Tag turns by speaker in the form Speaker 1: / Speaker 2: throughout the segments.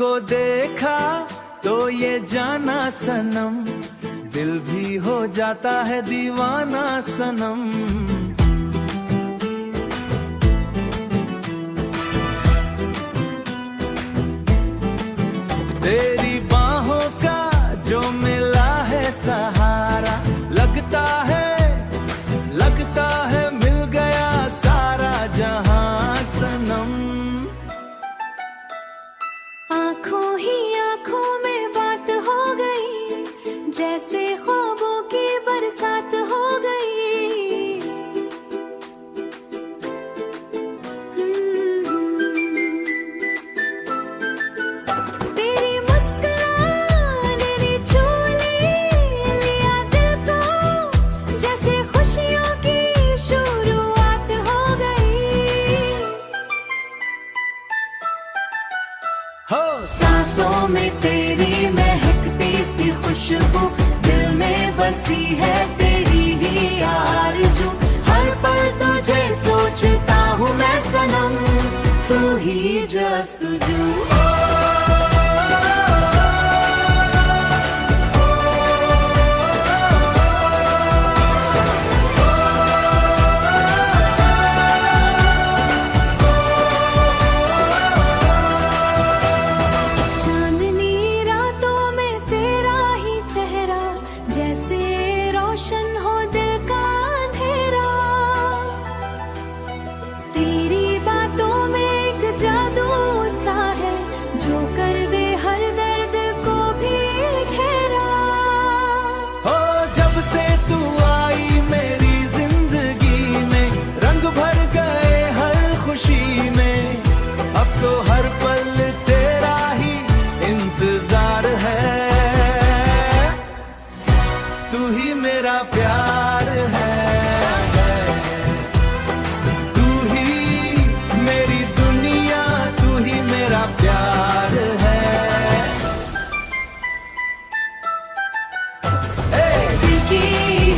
Speaker 1: तुझको देखा तो ये जाना सनम, दिल भी हो जाता है दीवाना सनम। तेरी बाहों का जो मिला है सहारा, लगता है मिल गया सारा जहां सनम।
Speaker 2: आंखों ही आंखों में बात हो गई, जैसे ख्वाबों की बरसात हो गई। तेरी मुस्कुराने ने छू लिया दिल को, जैसे खुशियों की शुरुआत हो गई।
Speaker 1: हो
Speaker 2: सांसों में तेरी महकती सी खुशबू, दिल में बसी है तेरी ही आरज़ू। हर पल तुझे सोचता हूँ मैं सनम, तू ही जस्तजू। जैसे रोशन हो दिल का अंधेरा, तेरी बातों में एक जादू सा है, जो कर दे हर दर्द को भी घेरा।
Speaker 1: हो जब से तू आई मेरी जिंदगी में, रंग भर गए हर खुशी में। अब तो हर पल तेरा ही इंतजार है, तू ही मेरा प्यार है। तू ही मेरी दुनिया, तू ही मेरा प्यार है।
Speaker 2: दिल की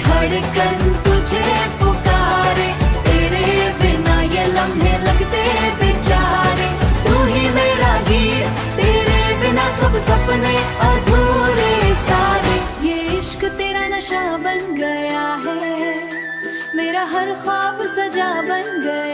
Speaker 2: धड़कन तुझे पुकारे, तेरे बिना ये लम्हे लगते बेचारे। तू ही मेरा गीत, तेरे बिना सब सपने अधूरे सारे। ये इश्क तेरा नशा बन गया है, मेरा हर ख्वाब सजा बन गया।